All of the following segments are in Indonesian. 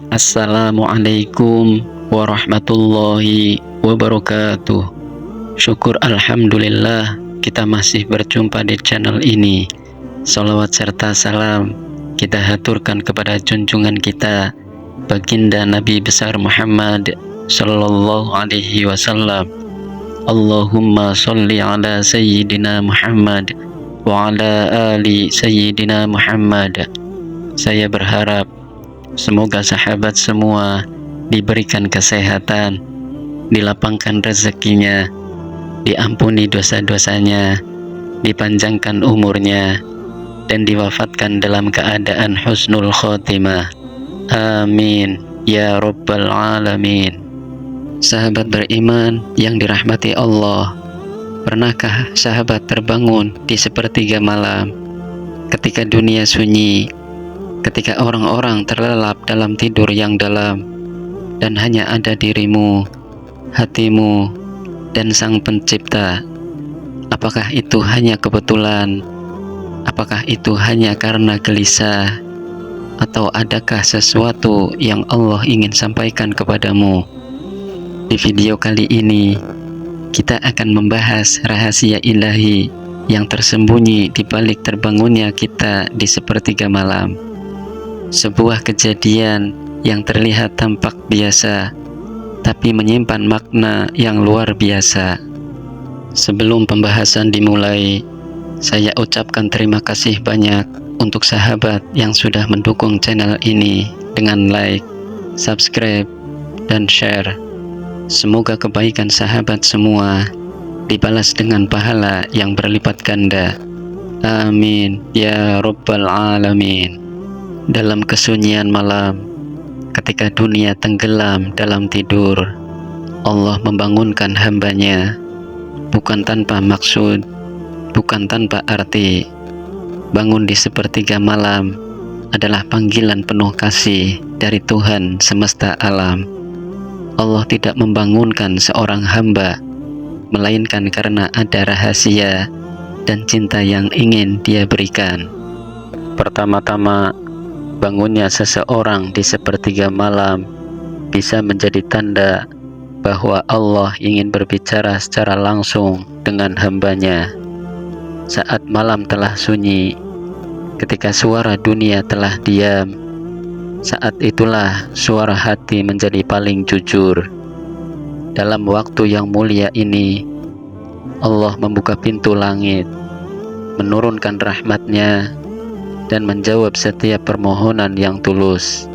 Assalamualaikum warahmatullahi wabarakatuh. Syukur alhamdulillah kita masih berjumpa di channel ini. Salawat serta salam kita haturkan kepada junjungan kita baginda Nabi besar Muhammad sallallahu alaihi wasallam. Allahumma sholli ala sayyidina Muhammad wa ala ali sayyidina Muhammad. Saya berharap semoga sahabat semua diberikan kesehatan, dilapangkan rezekinya, diampuni dosa-dosanya, dipanjangkan umurnya, dan diwafatkan dalam keadaan husnul khotimah. Amin ya rabbal alamin. Sahabat beriman yang dirahmati Allah, pernahkah sahabat terbangun di sepertiga malam ketika dunia sunyi, ketika orang-orang terlelap dalam tidur yang dalam, dan hanya ada dirimu, hatimu, dan Sang Pencipta? Apakah itu hanya kebetulan? Apakah itu hanya karena gelisah? Atau adakah sesuatu yang Allah ingin sampaikan kepadamu? Di video kali ini, kita akan membahas rahasia ilahi yang tersembunyi di balik terbangunnya kita di sepertiga malam. Sebuah kejadian yang terlihat tampak biasa, tapi menyimpan makna yang luar biasa. Sebelum pembahasan dimulai, saya ucapkan terima kasih banyak untuk sahabat yang sudah mendukung channel ini dengan like, subscribe, dan share. Semoga kebaikan sahabat semua dibalas dengan pahala yang berlipat ganda. Amin ya rabbal alamin. Dalam kesunyian malam, ketika dunia tenggelam dalam tidur, Allah membangunkan hambanya, bukan tanpa maksud, bukan tanpa arti. Bangun di sepertiga malam adalah panggilan penuh kasih dari Tuhan semesta alam. Allah tidak membangunkan seorang hamba, melainkan karena ada rahasia dan cinta yang ingin Dia berikan. Pertama-tama, bangunnya seseorang di sepertiga malam bisa menjadi tanda bahwa Allah ingin berbicara secara langsung dengan hambanya. Saat malam telah sunyi, ketika suara dunia telah diam, saat itulah suara hati menjadi paling jujur. Dalam waktu yang mulia ini, Allah membuka pintu langit, menurunkan rahmat-Nya, dan menjawab setiap permohonan yang tulus.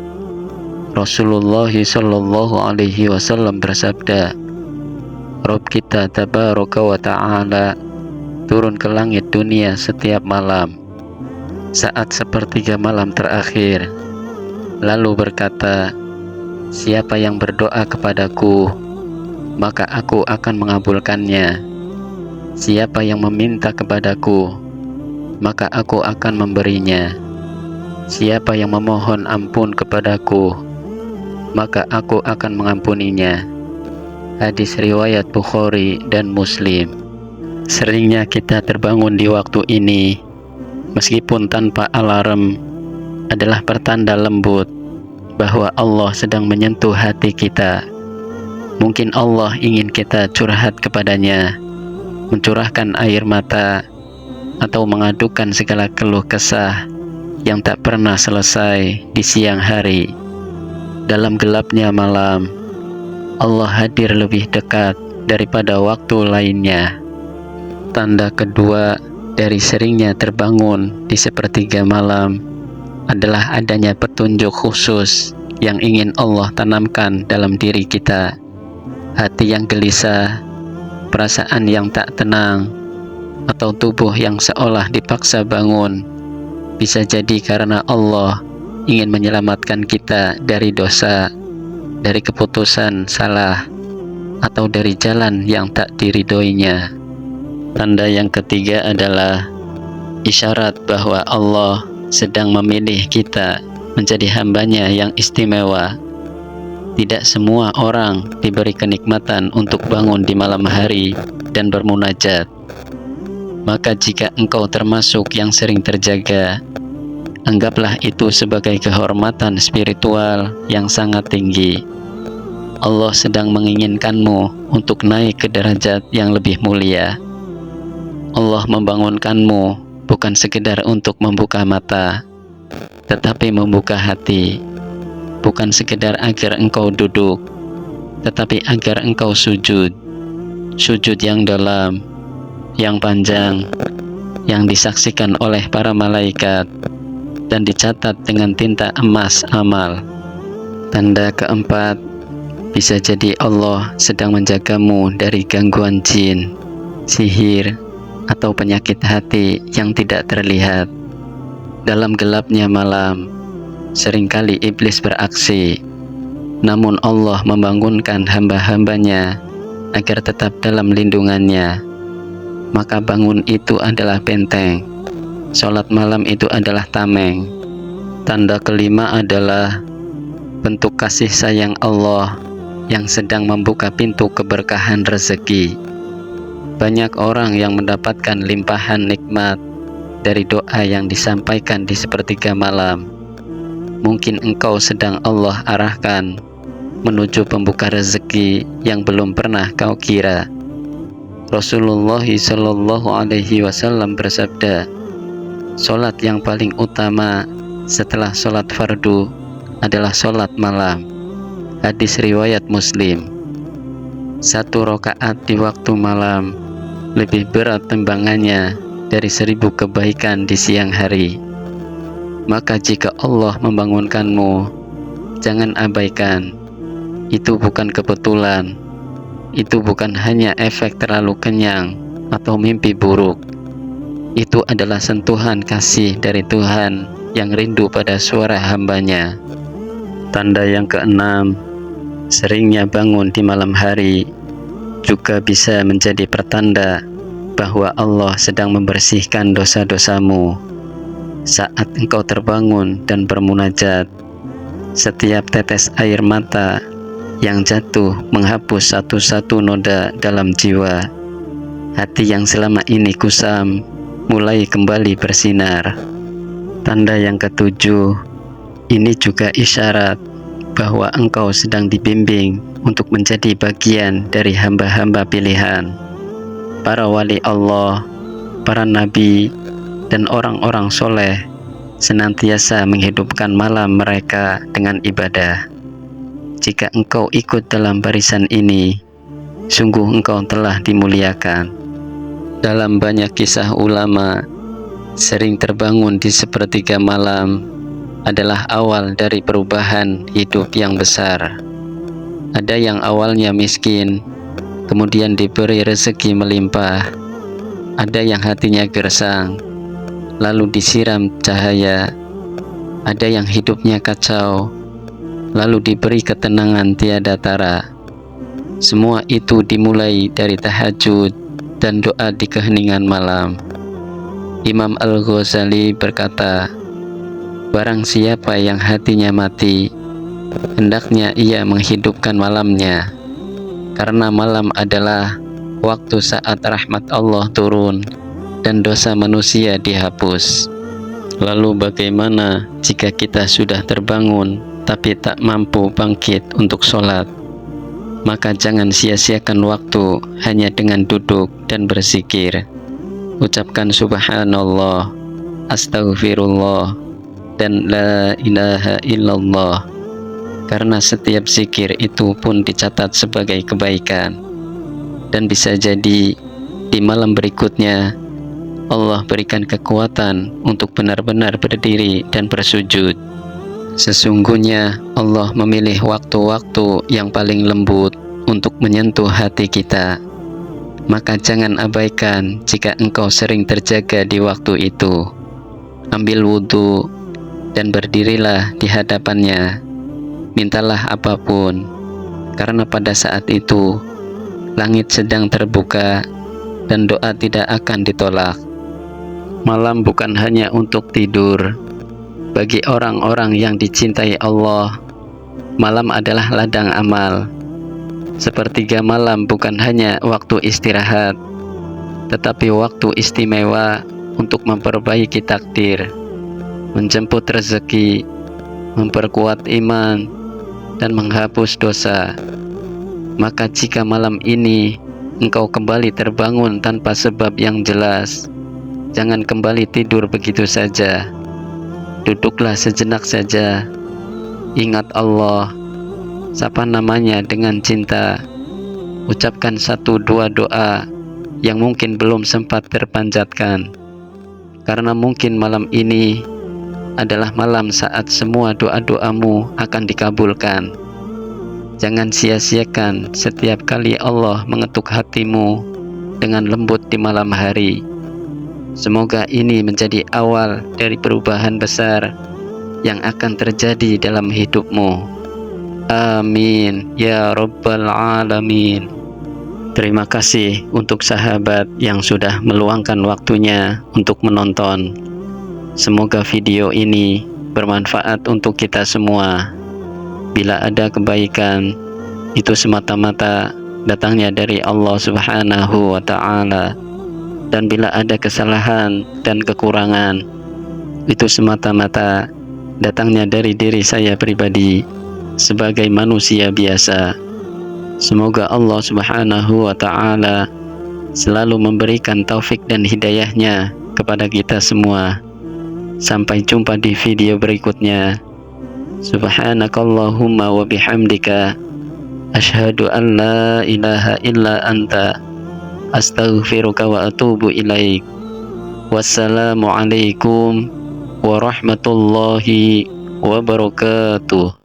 Rasulullah sallallahu alaihi wasallam bersabda, Rabb kita tabaraka wa ta'ala turun ke langit dunia setiap malam saat sepertiga malam terakhir, lalu berkata, siapa yang berdoa kepadaku, maka aku akan mengabulkannya. Siapa yang meminta kepadaku, maka aku akan memberinya. Siapa yang memohon ampun kepadaku, maka aku akan mengampuninya. Hadis riwayat Bukhari dan Muslim. Seringnya kita terbangun di waktu ini, meskipun tanpa alarm, adalah pertanda lembut bahwa Allah sedang menyentuh hati kita. Mungkin Allah ingin kita curhat kepadanya, mencurahkan air mata, atau mengadukan segala keluh kesah yang tak pernah selesai di siang hari. Dalam gelapnya malam, Allah hadir lebih dekat daripada waktu lainnya. Tanda kedua dari seringnya terbangun di sepertiga malam adalah adanya petunjuk khusus yang ingin Allah tanamkan dalam diri kita. Hati yang gelisah, perasaan yang tak tenang, atau tubuh yang seolah dipaksa bangun, bisa jadi karena Allah ingin menyelamatkan kita dari dosa, dari keputusan salah, atau dari jalan yang tak diridhoinya. Tanda yang ketiga adalah isyarat bahwa Allah sedang memilih kita menjadi hambanya yang istimewa. Tidak semua orang diberi kenikmatan untuk bangun di malam hari dan bermunajat. Maka jika engkau termasuk yang sering terjaga, Anggaplah itu sebagai kehormatan spiritual yang sangat tinggi. Allah sedang menginginkanmu untuk naik ke derajat yang lebih mulia. Allah membangunkanmu bukan sekedar untuk membuka mata, tetapi membuka hati. Bukan sekedar agar engkau duduk, tetapi agar engkau sujud. Sujud yang dalam, yang panjang, yang disaksikan oleh para malaikat dan dicatat dengan tinta emas amal. Tanda keempat, bisa jadi Allah sedang menjagamu dari gangguan jin, sihir, atau penyakit hati yang tidak terlihat. Dalam gelapnya malam, seringkali iblis beraksi, namun Allah membangunkan hamba-hambanya agar tetap dalam lindungannya. Maka bangun itu adalah benteng, sholat malam itu adalah tameng. Tanda kelima adalah bentuk kasih sayang Allah yang sedang membuka pintu keberkahan rezeki. Banyak orang yang mendapatkan limpahan nikmat dari doa yang disampaikan di sepertiga malam. Mungkin engkau sedang Allah arahkan menuju pembuka rezeki yang belum pernah kau kira. Rasulullah Shallallahu Alaihi Wasallam bersabda, "Sholat yang paling utama setelah sholat fardu adalah sholat malam." Hadis riwayat Muslim. 1 rakaat di waktu malam lebih berat timbangannya dari 1000 kebaikan di siang hari. Maka jika Allah membangunkanmu, jangan abaikan. Itu bukan kebetulan. Itu bukan hanya efek terlalu kenyang atau mimpi buruk. Itu adalah sentuhan kasih dari Tuhan yang rindu pada suara hambanya. Tanda yang keenam, seringnya bangun di malam hari juga bisa menjadi pertanda bahwa Allah sedang membersihkan dosa-dosamu. Saat engkau terbangun dan bermunajat, setiap tetes air mata yang jatuh menghapus satu-satu noda dalam jiwa. Hati yang selama ini kusam mulai kembali bersinar. Tanda yang ketujuh, ini juga isyarat bahwa engkau sedang dibimbing untuk menjadi bagian dari hamba-hamba pilihan. Para wali Allah, para nabi, dan orang-orang soleh senantiasa menghidupkan malam mereka dengan ibadah. Jika engkau ikut dalam barisan ini, sungguh engkau telah dimuliakan. Dalam banyak kisah ulama, sering terbangun di sepertiga malam adalah awal dari perubahan hidup yang besar. Ada yang awalnya miskin, kemudian diberi rezeki melimpah. Ada yang hatinya gersang, lalu disiram cahaya. Ada yang hidupnya kacau, lalu diberi ketenangan tiada tara. Semua itu dimulai dari tahajud dan doa di keheningan malam. Imam Al-Ghazali berkata, barang siapa yang hatinya mati, hendaknya ia menghidupkan malamnya, karena malam adalah waktu saat rahmat Allah turun dan dosa manusia dihapus. Lalu bagaimana jika kita sudah terbangun tapi tak mampu bangkit untuk sholat? Maka jangan sia-siakan waktu hanya dengan duduk dan berzikir. Ucapkan subhanallah, astaghfirullah, dan la ilaha illallah, karena setiap zikir itu pun dicatat sebagai kebaikan. Dan bisa jadi di malam berikutnya Allah berikan kekuatan untuk benar-benar berdiri dan bersujud. Sesungguhnya Allah memilih waktu-waktu yang paling lembut untuk menyentuh hati kita. Maka jangan abaikan jika engkau sering terjaga di waktu itu. Ambil wudhu dan berdirilah di hadapannya. Mintalah apapun, karena pada saat itu langit sedang terbuka dan doa tidak akan ditolak. Malam bukan hanya untuk tidur. Bagi orang-orang yang dicintai Allah, malam adalah ladang amal. Sepertiga malam bukan hanya waktu istirahat, tetapi waktu istimewa untuk memperbaiki takdir. menjemput rezeki, memperkuat iman, dan menghapus dosa. Maka jika malam ini engkau kembali terbangun tanpa sebab yang jelas, jangan kembali tidur begitu saja. Duduklah sejenak saja, ingat Allah, sapa namanya dengan cinta, ucapkan 1-2 doa yang mungkin belum sempat terpanjatkan, karena mungkin malam ini adalah malam saat semua doa-doamu akan dikabulkan. Jangan sia-siakan setiap kali Allah mengetuk hatimu dengan lembut di malam hari. Semoga ini menjadi awal dari perubahan besar yang akan terjadi dalam hidupmu. Amin ya rabbal alamin. Terima kasih untuk sahabat yang sudah meluangkan waktunya untuk menonton. Semoga video ini bermanfaat untuk kita semua. Bila ada kebaikan, itu semata-mata datangnya dari Allah Subhanahu wa Ta'ala. Dan bila ada kesalahan dan kekurangan, itu semata-mata datangnya dari diri saya pribadi sebagai manusia biasa. Semoga Allah Subhanahu wa Ta'ala selalu memberikan taufik dan hidayahnya kepada kita semua. Sampai jumpa di video berikutnya. Subhanakallahumma wa bihamdika, asyhadu an la ilaha illa anta, astaghfiruka wa atubu ilaik. Wassalamualaikum warahmatullahi wabarakatuh.